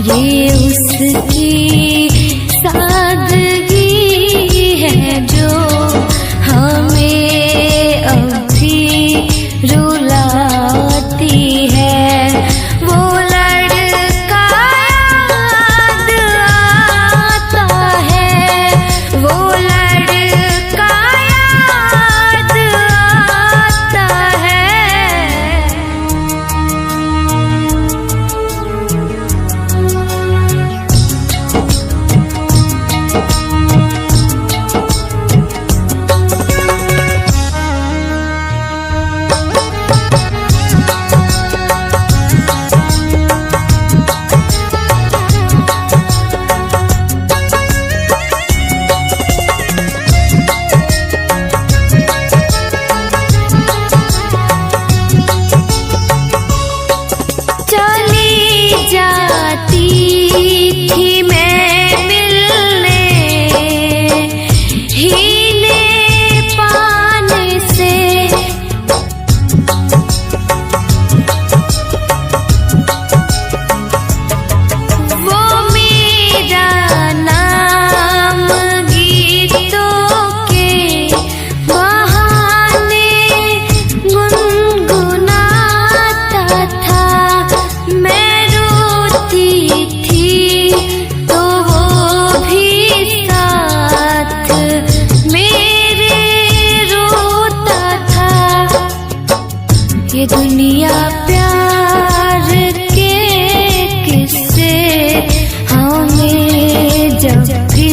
ये उसकी सादगी है जो हमें अभी रुलाती है। वो लड़का याद आता है, वो लड़का याद आता है। ये दुनिया प्यार के किस्से हमें जब भी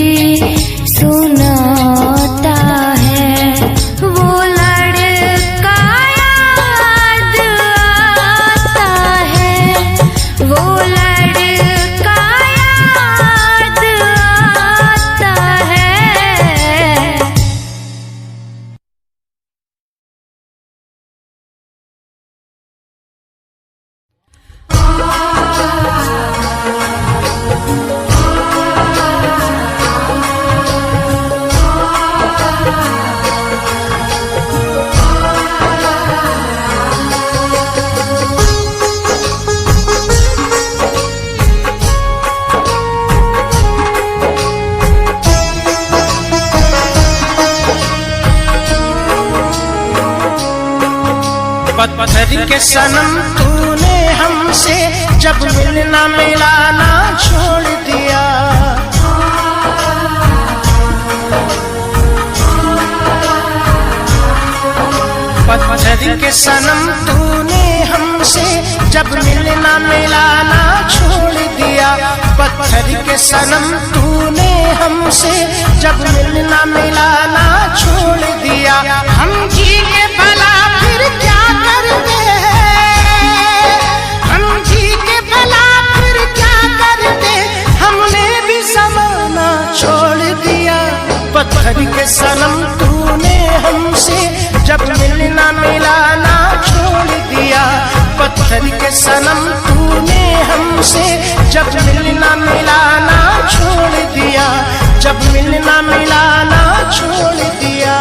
सुनाता है। वो लड़का याद आता है, वो लड़का याद आता है। पत्थर के सनम तूने हमसे जब मिलना मिलाना छोड़ दिया। पत्थर के सनम तूने हमसे जब मिलना मिलाना छोड़ दिया। पत्थर के सनम तूने हमसे जब मिलना मिलाना छोड़ दिया। हम जी के भला फिर क्या करते, हम जी के भला फिर क्या करते, हमने भी ज़माना छोड़ दिया। पत्थर के सनम तूने हमसे जब मिलना मिलाना छोड़ दिया। पत्थर के सनम तूने हमसे जब मिलना मिलाना छोड़ दिया। जब मिलना मिलाना छोड़ दिया।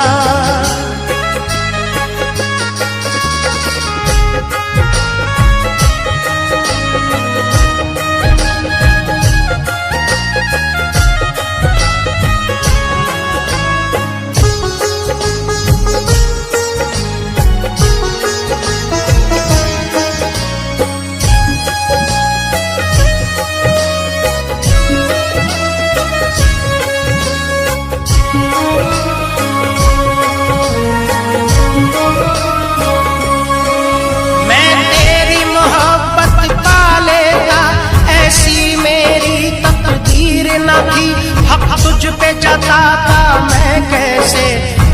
तुझ पे जताता मैं कैसे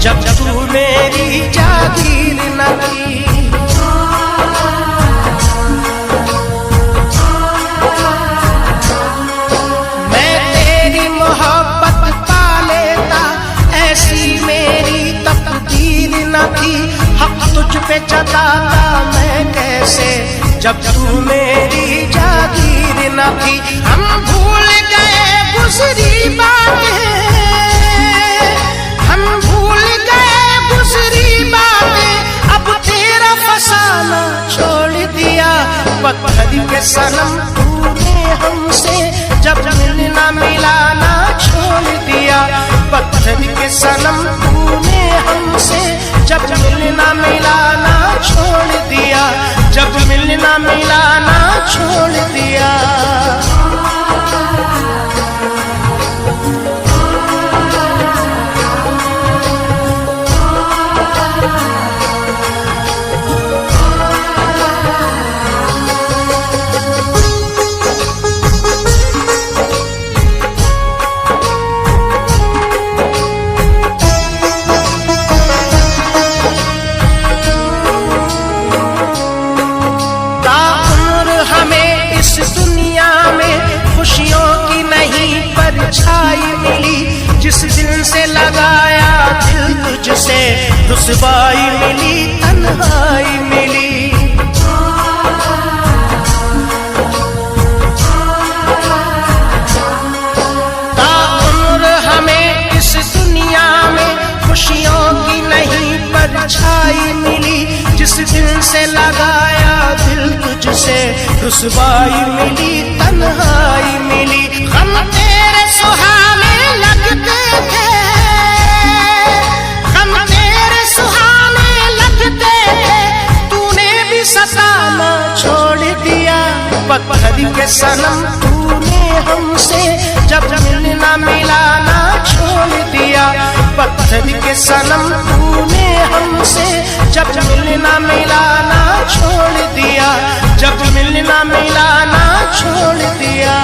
जब तू मेरी जागीर न की। मैं तेरी मोहब्बत पा लेता, ऐसी मेरी तकदीर न थी। हक तुझ पे जताता मैं कैसे जब तू मेरी जागीर न थी। हम भूल गए गुज़री बातें, हम भूल गए गुज़री बातें। अब तेरा फसाना छोड़ दिया। पत्थर के सनम तूने हमसे परछाई मिली, जिस दिल से लगाया दिल तुझसे रुसवाई मिली, तन्हाई मिली। ताउम्र हमें इस दुनिया में खुशियों की नहीं परछाई मिली, जिस दिल से लगाया दिल तुझसे रुसवाई मिली, तन्हाई मिली। हम तेरे सुहाने लगते थे, हम तेरे सुहाने लगते थे, तूने भी सताना छोड़ दिया। पत्थर के सनम तूने हमसे जब मिलना मिलाना छोड़ दिया। पत्थर के सनम तूने हमसे जब मिलना मिलाना छोड़ दिया, जब मिलना मिलाना छोड़ दिया।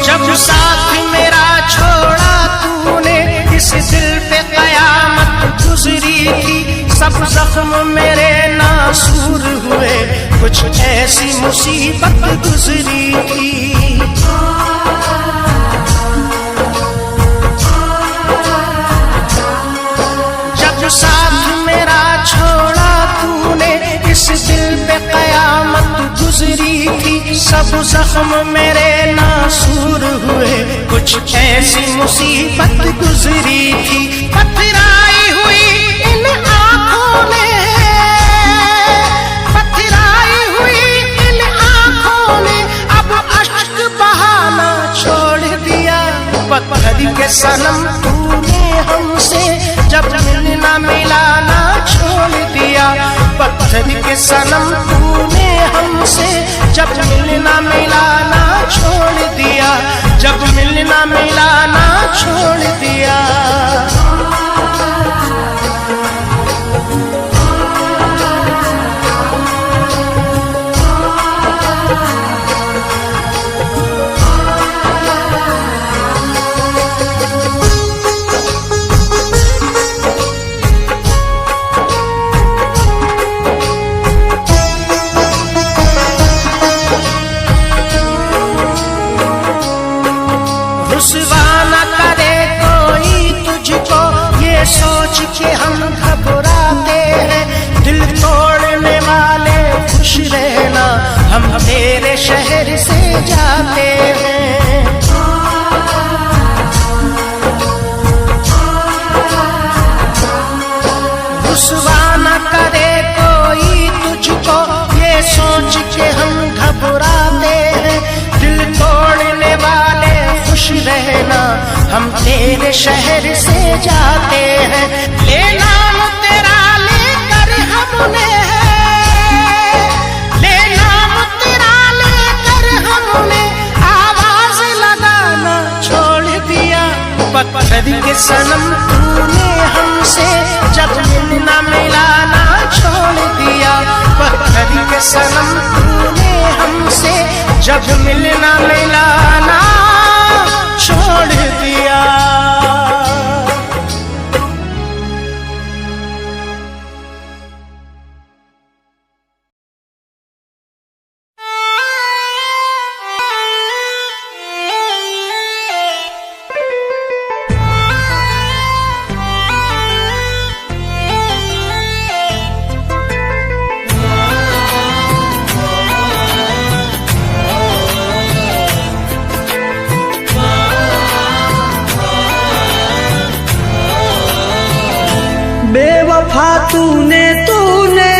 जब साथ मेरा छोड़ा तूने, इस दिल पे कयामत गुजरी थी। सब जख्म मेरे नासूर हुए, कुछ ऐसी मुसीबत गुजरी थी। जब साथ मेरा छोड़ा तूने, इस दिल पे कयामत गुजरी थी। सब जख्म मेरे नासूर हुए, कुछ ऐसी मुसीबत गुजरी थी। पथराई हुई इन आँखों ने, पथराई हुई इन आँखों ने अब अश्क बहाना छोड़ दिया। पत्थर के सनम तूने हमसे जब मिलना मिलाना छोड़ दिया। पत्थर के सनम तूने हमसे जब मिलना मिलाना छोड़ दिया, जब मिलना मिलाना छोड़ दिया। रुसवा न करे कोई तुझको, ये सोच के हम घबराते हैं। दिल तोड़ने वाले खुश रहना, हम तेरे शहर से जाते हैं। रुसवा न करे कोई तुझको, ये सोच के हम घबराते हैं। दिल तोड़ने वाले खुश रहना, हम तेरे शहर से जाते हैं। ले नाम तेरा लेकर हमने, ले नाम तेरा लेकर हमने आवाज लगाना छोड़ दिया। पत्थर के सनम तूने हमसे जब मिलना मिलाना छोड़ दिया। पत्थर के सनम तूने हमसे जब मिलना मिलाना छोड़ दिया। बेवफा तूने तूने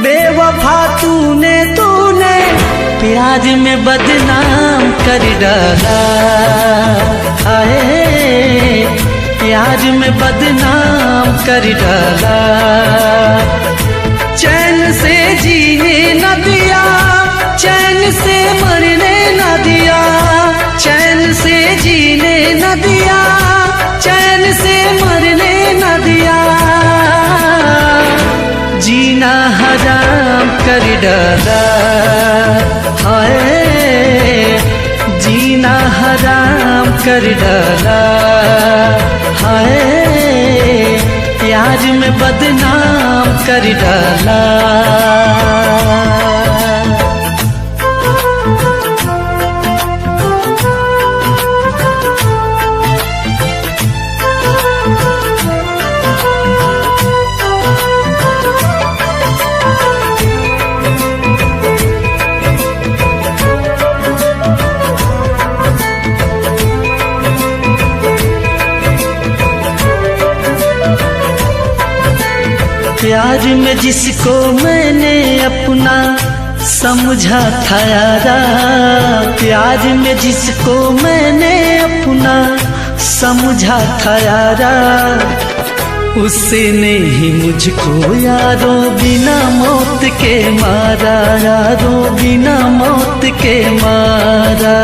बेवफा तूने तूने प्याज में बदनाम कर डाला। आए प्याज में बदनाम कर डाला। चैन से जीने न दिया चैन से मरने न दिया, चैन से जीने न दिया, चैन से मरने न दिया, जीना हराम कर डाला। हाय जीना हराम कर डाला। हाय प्यार में बदनाम कर डाला। प्यार में जिसको मैंने अपना समझा था यारा, प्यार में जिसको मैंने अपना समझा था यारा, उसने ही मुझको यारों बिना मौत के मारा, यारों बिना मौत के मारा।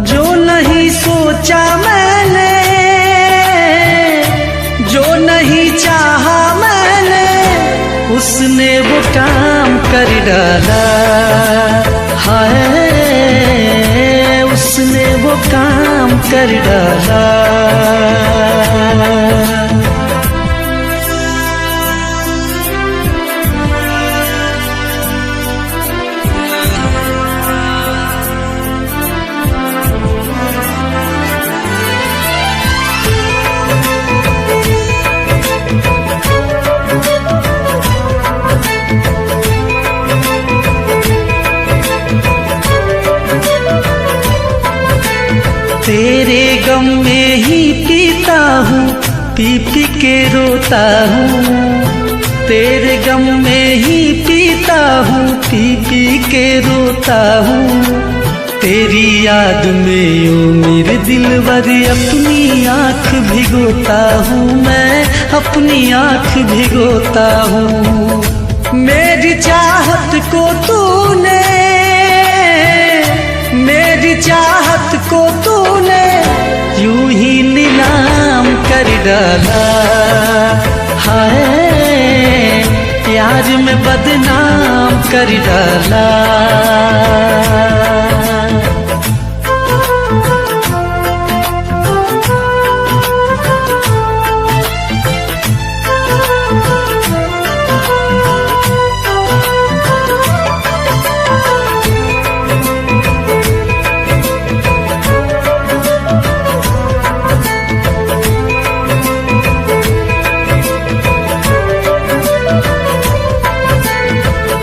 जो नहीं सोचा मैंने, जो नहीं चाहा मैंने, उसने वो काम कर डाला। हाय उसने वो काम कर डाला। तेरे गम में ही पीता हूँ, पी पी के रोता हूँ। तेरे गम में ही पीता हूँ, पी पी के रोता हूँ। तेरी याद में यूं मेरे दिलवर अपनी आँख भिगोता हूँ, मैं अपनी आँख भिगोता हूँ। मेरी चाहत को तूने, मेरी चाहत को तूने यूं ही नीलाम कर डाला। हाय प्यार में बदनाम कर डाला।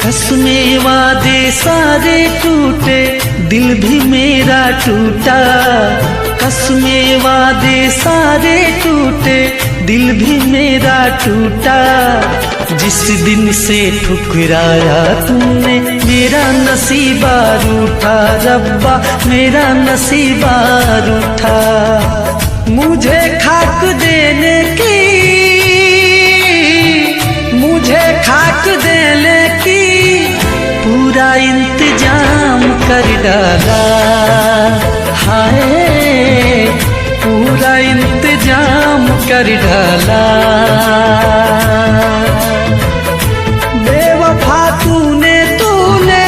कसमें वादे सारे टूटे, दिल भी मेरा टूटा। कसमें वादे सारे टूटे, दिल भी मेरा टूटा। जिस दिन से ठुकराया तुमने मेरा नसीबा रूठा, रब्बा मेरा नसीबा रूठा। मुझे खाक देने की, मुझे खाक देने की पूरा इंतजाम कर डाला। हाय पूरा इंतजाम कर डाला। बेवफा तूने, तूने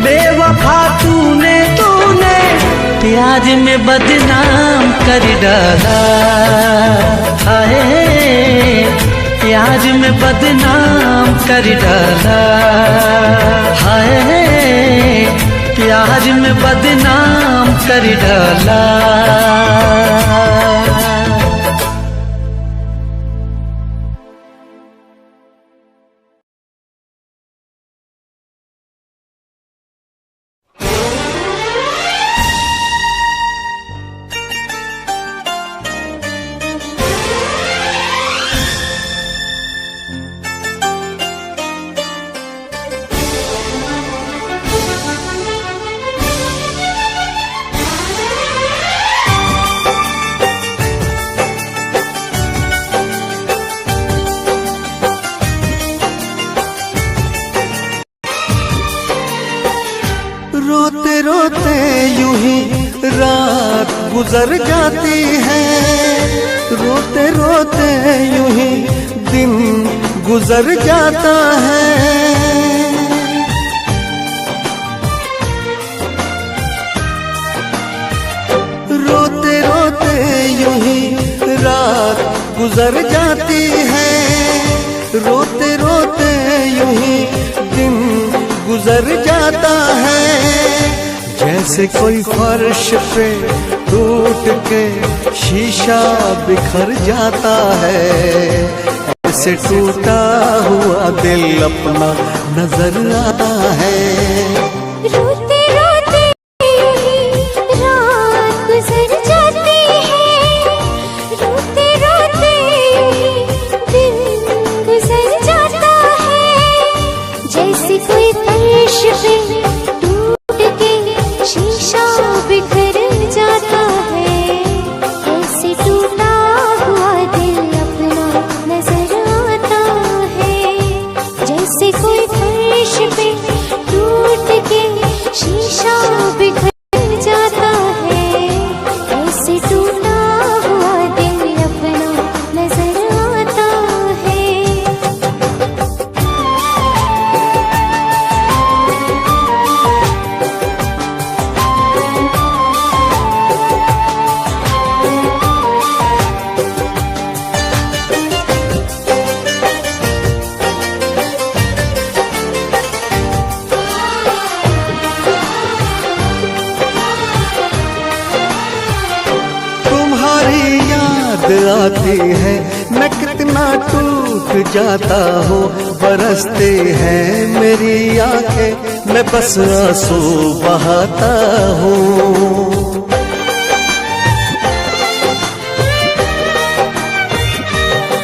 बेवफा तूने, तूने प्यार में बदनाम कर डाला। हाय प्यार में बदनाम कर डाला। हाय प्यार में बदनाम कर डाला। गुजर जाती है, रोते रोते यूं ही दिन गुजर जाता है। रोते रोते यूं ही रात गुजर जाती है, रोते रोते यूं ही दिन गुजर जाता है। जैसे कोई फर्श पे टूट के शीशा बिखर जाता है, ऐसे टूटा हुआ दिल अपना नजर आता है। रोते रोते यूं ही रात गुजर जाती है, रोते रोते यूं ही दिन गुजर जाता है। जैसे कोई फर्श पे टूट के शीशा बिखर जाता है, ऐसे टूटा हुआ दिल अपना नजर आता है। जैसे कोई फर्श पे टूट के शीशा बिखर जाता है, ऐसे टूटा हुआ दिल अपना नजर आता है। तुम्हारी याद आती है, मैं कितना टूट जाता हूँ। बरसते हैं मेरी आंखें, मैं बस आंसू बहाता हूँ।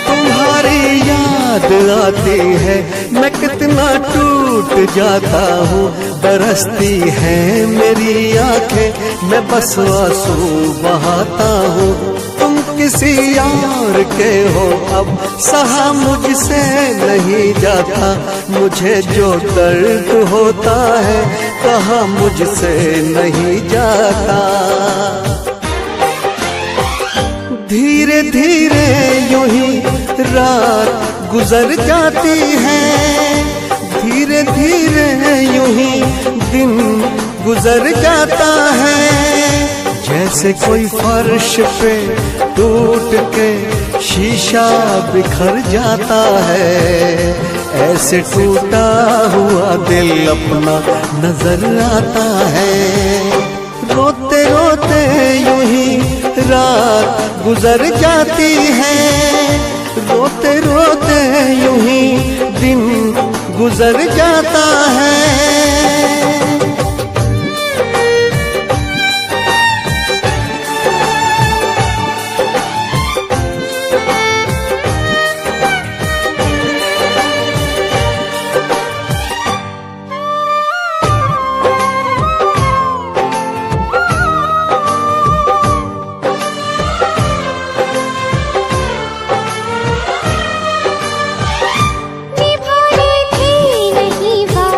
तुम्हारी याद आती है, मैं कितना टूट जाता हूँ। बरसती हैं मेरी आंखें, मैं बस आंसू बहाता हूँ। तुम किसी यार के हो अब, सहा मुझसे नहीं जाता। मुझे जो दर्द होता है, कहा मुझसे नहीं जाता। धीरे धीरे यूं ही रात गुजर जाती है, धीरे धीरे यूं ही दिन गुजर जाता है। जैसे कोई फर्श पे टूट के शीशा बिखर जाता है, ऐसे टूटा हुआ दिल अपना नजर आता है। रोते रोते यूं ही रात गुजर जाती है, रोते रोते यूं ही दिन गुजर जाता है। निभानी थी नहीं बात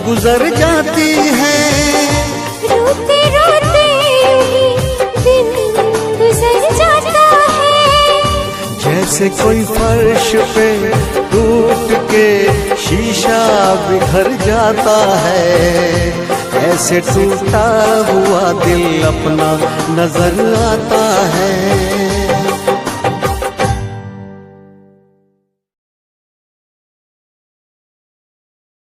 गुजर जाती है। रोते रोते यूं ही दिन गुजर जाता है। जैसे कोई फर्श पे टूट के शीशा बिखर जाता है, ऐसे टूटा हुआ दिल अपना नजर आता है।